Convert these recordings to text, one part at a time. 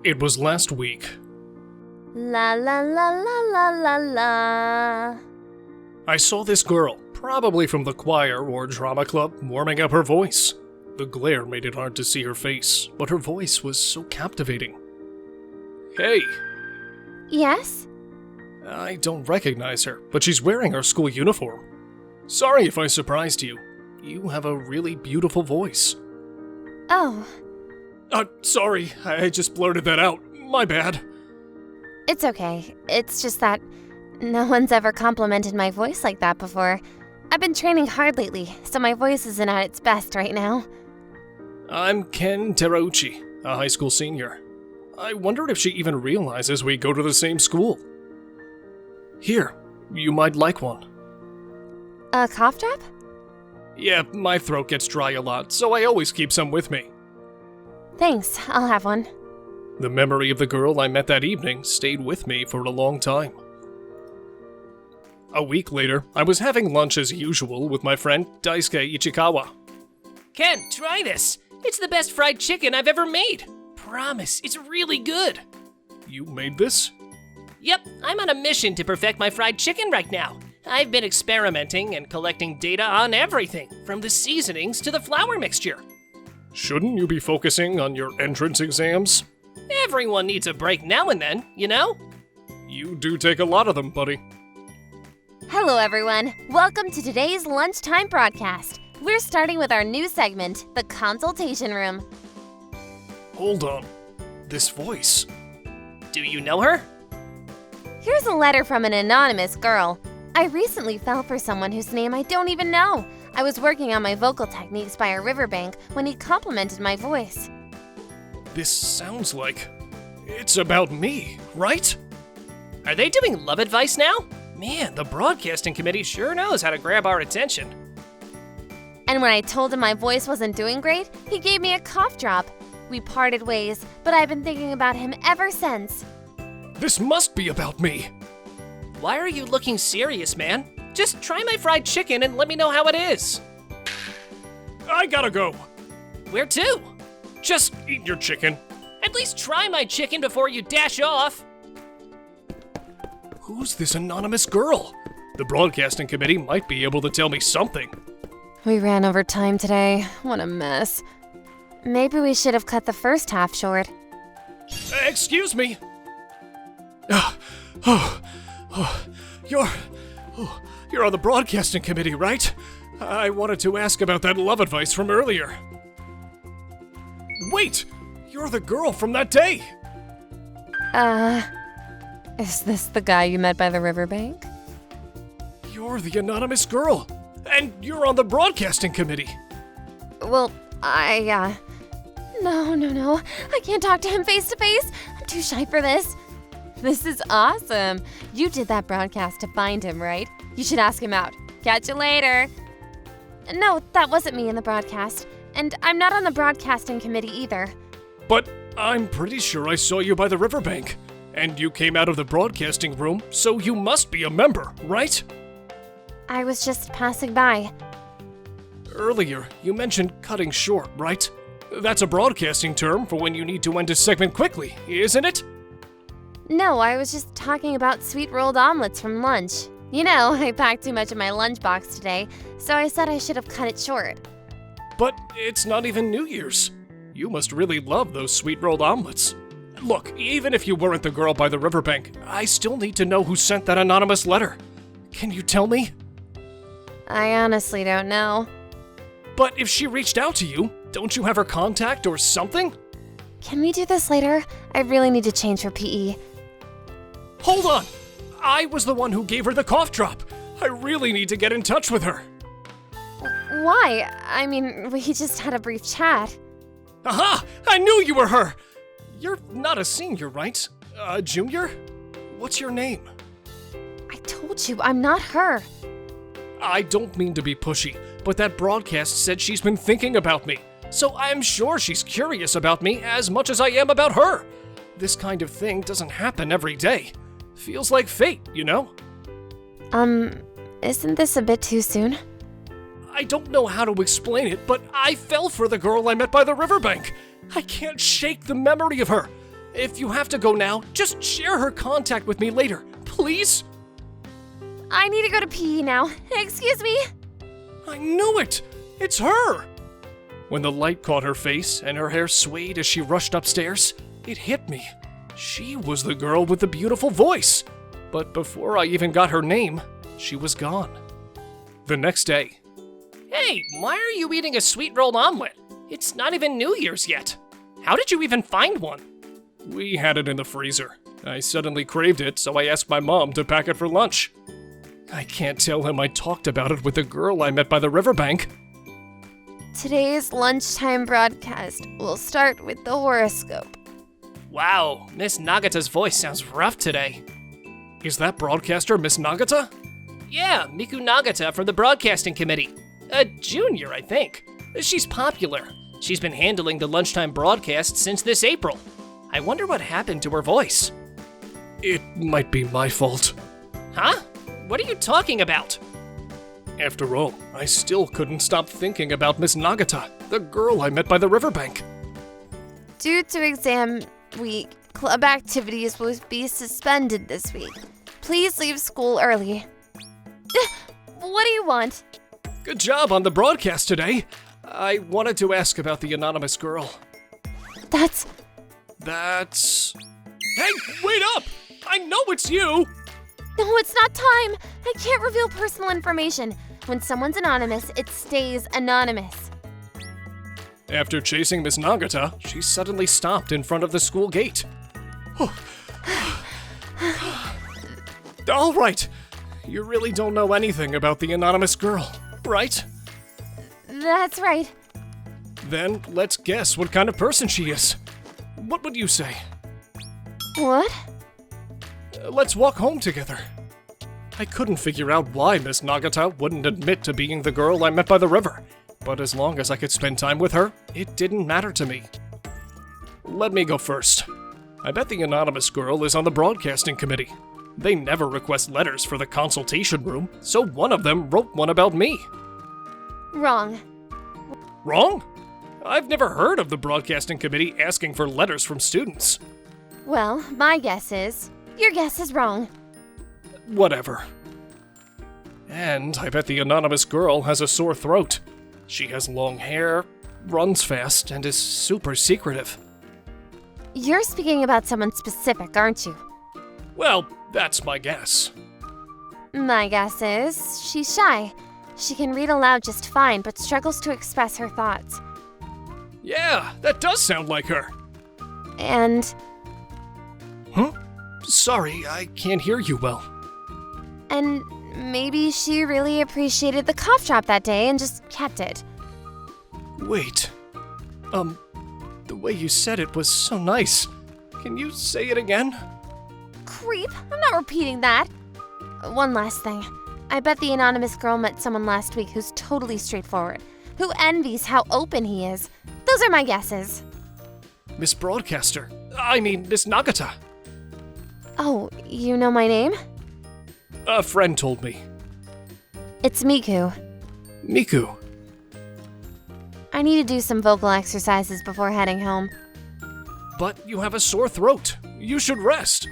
It was last week. La la la la la la la. I saw this girl, probably from the choir or drama club, warming up her voice. The glare made it hard to see her face, but her voice was so captivating. Hey! Yes? I don't recognize her, but she's wearing our school uniform. Sorry if I surprised you. You have a really beautiful voice. Oh. Sorry, I just blurted that out. My bad. It's okay. It's just that no one's ever complimented my voice like that before. I've been training hard lately, so my voice isn't at its best right now. I'm Ken Terauchi, a high school senior. I wondered if she even realizes we go to the same school. Here, you might like one. A cough drop? Yeah, my throat gets dry a lot, so I always keep some with me. Thanks, I'll have one. The memory of the girl I met that evening stayed with me for a long time. A week later, I was having lunch as usual with my friend Daisuke Ichikawa. Ken, try this. It's the best fried chicken I've ever made. Promise, it's really good. You made this? Yep, I'm on a mission to perfect my fried chicken right now. I've been experimenting and collecting data on everything, from the seasonings to the flour mixture. Shouldn't you be focusing on your entrance exams? Everyone needs a break now and then, you know? You do take a lot of them, buddy. Hello everyone, welcome to today's lunchtime broadcast. We're starting with our new segment, the consultation room. Hold on. This voice. Do you know her? Here's a letter from an anonymous girl. I recently fell for someone whose name I don't even know. I was working on my vocal techniques by a riverbank when he complimented my voice. This sounds like... it's about me, right? Are they doing love advice now? Man, the broadcasting committee sure knows how to grab our attention. And when I told him my voice wasn't doing great, he gave me a cough drop. We parted ways, but I've been thinking about him ever since. This must be about me. Why are you looking serious, man? Just try my fried chicken and let me know how it is. I gotta go. Where to? Just eat your chicken. At least try my chicken before you dash off. Who's this anonymous girl? The broadcasting committee might be able to tell me something. We ran over time today. What a mess. Maybe we should have cut the first half short. Excuse me. You're on the broadcasting committee, right? I wanted to ask about that love advice from earlier. Wait! You're the girl from that day! Is this the guy you met by the riverbank? You're the anonymous girl! And you're on the broadcasting committee! Well, No. I can't talk to him face to face. I'm too shy for this. This is awesome. You did that broadcast to find him, right? You should ask him out. Catch you later. No, that wasn't me in the broadcast. And I'm not on the broadcasting committee either. But I'm pretty sure I saw you by the riverbank. And you came out of the broadcasting room, so you must be a member, right? I was just passing by. Earlier, you mentioned cutting short, right? That's a broadcasting term for when you need to end a segment quickly, isn't it? No, I was just talking about sweet rolled omelets from lunch. You know, I packed too much in my lunchbox today, so I said I should have cut it short. But it's not even New Year's. You must really love those sweet rolled omelets. Look, even if you weren't the girl by the riverbank, I still need to know who sent that anonymous letter. Can you tell me? I honestly don't know. But if she reached out to you, don't you have her contact or something? Can we do this later? I really need to change for PE. Hold on! I was the one who gave her the cough drop. I really need to get in touch with her. Why? I mean, we just had a brief chat. Aha! I knew you were her! You're not a senior, right? A junior? What's your name? I told you, I'm not her. I don't mean to be pushy, but that broadcast said she's been thinking about me. So I'm sure she's curious about me as much as I am about her. This kind of thing doesn't happen every day. Feels like fate, you know? Isn't this a bit too soon? I don't know how to explain it, but I fell for the girl I met by the riverbank. I can't shake the memory of her. If you have to go now, just share her contact with me later, please? I need to go to PE now. Excuse me? I knew it! It's her! When the light caught her face and her hair swayed as she rushed upstairs, it hit me. She was the girl with the beautiful voice. But before I even got her name, she was gone. The next day. Hey, why are you eating a sweet rolled omelet? It's not even New Year's yet. How did you even find one? We had it in the freezer. I suddenly craved it, so I asked my mom to pack it for lunch. I can't tell him I talked about it with the girl I met by the riverbank. Today's lunchtime broadcast will start with the horoscope. Wow, Miss Nagata's voice sounds rough today. Is that broadcaster Miss Nagata? Yeah, Miku Nagata from the broadcasting committee. A junior, I think. She's popular. She's been handling the lunchtime broadcast since this April. I wonder what happened to her voice. It might be my fault. Huh? What are you talking about? After all, I still couldn't stop thinking about Miss Nagata, the girl I met by the riverbank. Due to exam week, club activities will be suspended this week. Please leave school early. What do you want? Good job on the broadcast today. I wanted to ask about the anonymous girl. That's... Hey, wait up! I know it's you! No, it's not time. I can't reveal personal information. When someone's anonymous, it stays anonymous. After chasing Miss Nagata, she suddenly stopped in front of the school gate. All right. You really don't know anything about the anonymous girl, right? That's right. Then let's guess what kind of person she is. What would you say? What? Let's walk home together. I couldn't figure out why Miss Nagata wouldn't admit to being the girl I met by the river, but as long as I could spend time with her, it didn't matter to me. Let me go first. I bet the anonymous girl is on the broadcasting committee. They never request letters for the consultation room, so one of them wrote one about me. Wrong. Wrong? I've never heard of the broadcasting committee asking for letters from students. Well, my guess is... Your guess is wrong. Whatever. And I bet the anonymous girl has a sore throat. She has long hair, runs fast, and is super secretive. You're speaking about someone specific, aren't you? Well, that's my guess. My guess is she's shy. She can read aloud just fine, but struggles to express her thoughts. Yeah, that does sound like her. And... Huh? Sorry, I can't hear you well. And maybe she really appreciated the cough drop that day and just kept it. Wait. The way you said it was so nice. Can you say it again? Creep, I'm not repeating that. One last thing. I bet the anonymous girl met someone last week who's totally straightforward, who envies how open he is. Those are my guesses. Miss Miss Nagata. Oh, you know my name? A friend told me. It's Miku. Miku. I need to do some vocal exercises before heading home. But you have a sore throat. You should rest.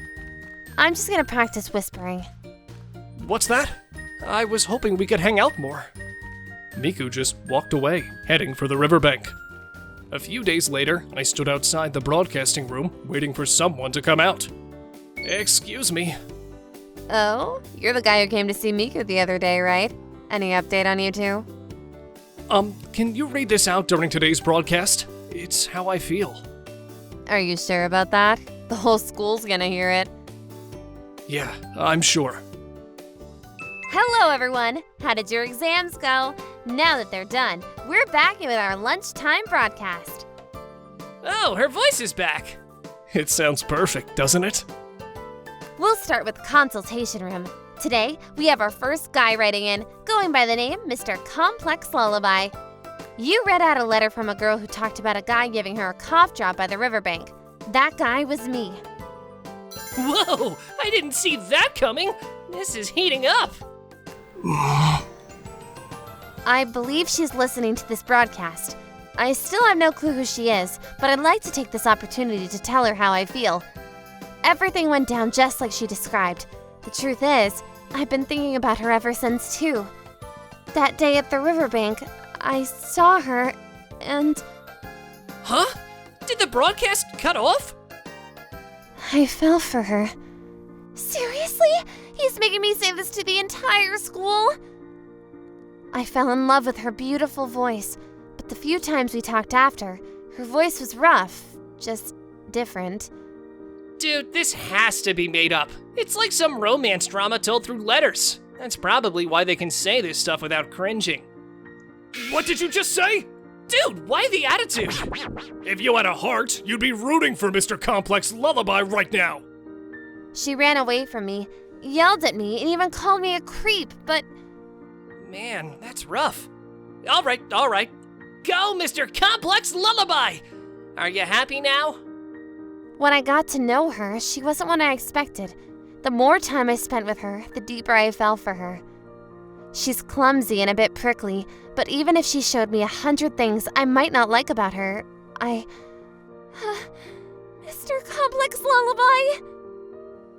I'm just gonna practice whispering. What's that? I was hoping we could hang out more. Miku just walked away, heading for the riverbank. A few days later, I stood outside the broadcasting room, waiting for someone to come out. Excuse me. Oh, you're the guy who came to see Miku the other day, right? Any update on you two? Can you read this out during today's broadcast? It's how I feel. Are you sure about that? The whole school's gonna hear it. Yeah, I'm sure. Hello, everyone. How did your exams go? Now that they're done, we're back with our lunchtime broadcast. Oh, her voice is back. It sounds perfect, doesn't it? We'll start with consultation room. Today, we have our first guy writing in, going by the name Mr. Complex Lullaby. You read out a letter from a girl who talked about a guy giving her a cough drop by the riverbank. That guy was me. Whoa, I didn't see that coming. This is heating up. I believe she's listening to this broadcast. I still have no clue who she is, but I'd like to take this opportunity to tell her how I feel. Everything went down just like she described. The truth is, I've been thinking about her ever since, too. That day at the riverbank, I saw her, and... Huh? Did the broadcast cut off? I fell for her. Seriously? He's making me say this to the entire school? I fell in love with her beautiful voice, but the few times we talked after, her voice was rough, just different. Dude, this has to be made up. It's like some romance drama told through letters. That's probably why they can say this stuff without cringing. What did you just say? Dude, why the attitude? If you had a heart, you'd be rooting for Mr. Complex Lullaby right now. She ran away from me, yelled at me, and even called me a creep, but... Man, that's rough. All right. Go, Mr. Complex Lullaby! Are you happy now? When I got to know her, she wasn't what I expected. The more time I spent with her, the deeper I fell for her. She's clumsy and a bit prickly, but even if she showed me 100 things I might not like about her, Mr. Complex Lullaby?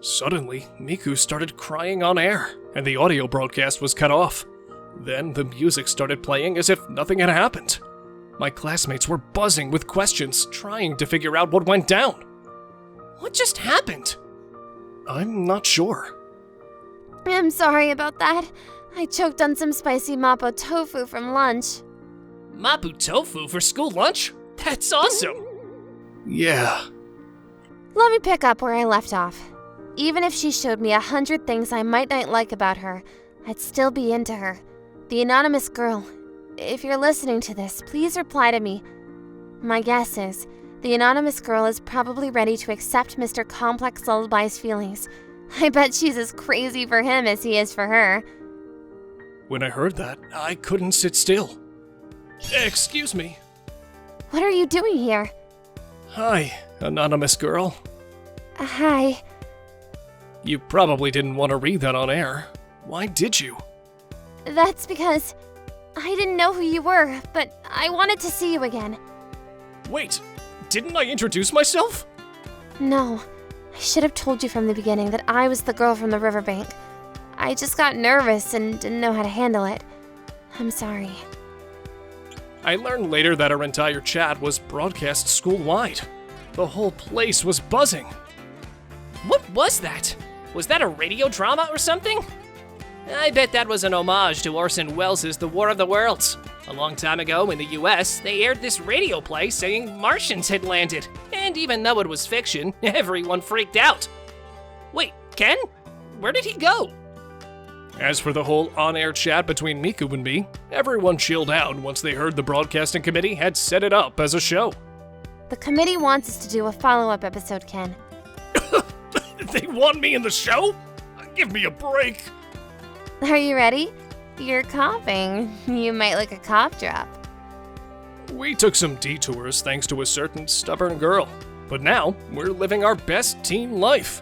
Suddenly, Miku started crying on air, and the audio broadcast was cut off. Then the music started playing as if nothing had happened. My classmates were buzzing with questions, trying to figure out what went down. What just happened? I'm not sure. I'm sorry about that. I choked on some spicy mapo tofu from lunch. Mapo tofu for school lunch? That's awesome! Yeah. Let me pick up where I left off. Even if she showed me 100 things I might not like about her, I'd still be into her. The anonymous girl. If you're listening to this, please reply to me. My guess is, the anonymous girl is probably ready to accept Mr. Complex Lullaby's feelings. I bet she's as crazy for him as he is for her. When I heard that, I couldn't sit still. Excuse me. What are you doing here? Hi, anonymous girl. Hi. You probably didn't want to read that on air. Why did you? That's because I didn't know who you were, but I wanted to see you again. Wait, didn't I introduce myself? No, I should have told you from the beginning that I was the girl from the riverbank. I just got nervous and didn't know how to handle it. I'm sorry. I learned later that our entire chat was broadcast school-wide. The whole place was buzzing. What was that? Was that a radio drama or something? I bet that was an homage to Orson Welles' The War of the Worlds. A long time ago in the US, they aired this radio play saying Martians had landed. And even though it was fiction, everyone freaked out. Wait, Ken? Where did he go? As for the whole on-air chat between Miku and me, everyone chilled out once they heard the broadcasting committee had set it up as a show. The committee wants us to do a follow-up episode, Ken. They want me in the show? Give me a break. Are you ready? You're coughing. You might like a cough drop. We took some detours thanks to a certain stubborn girl, but now we're living our best teen life.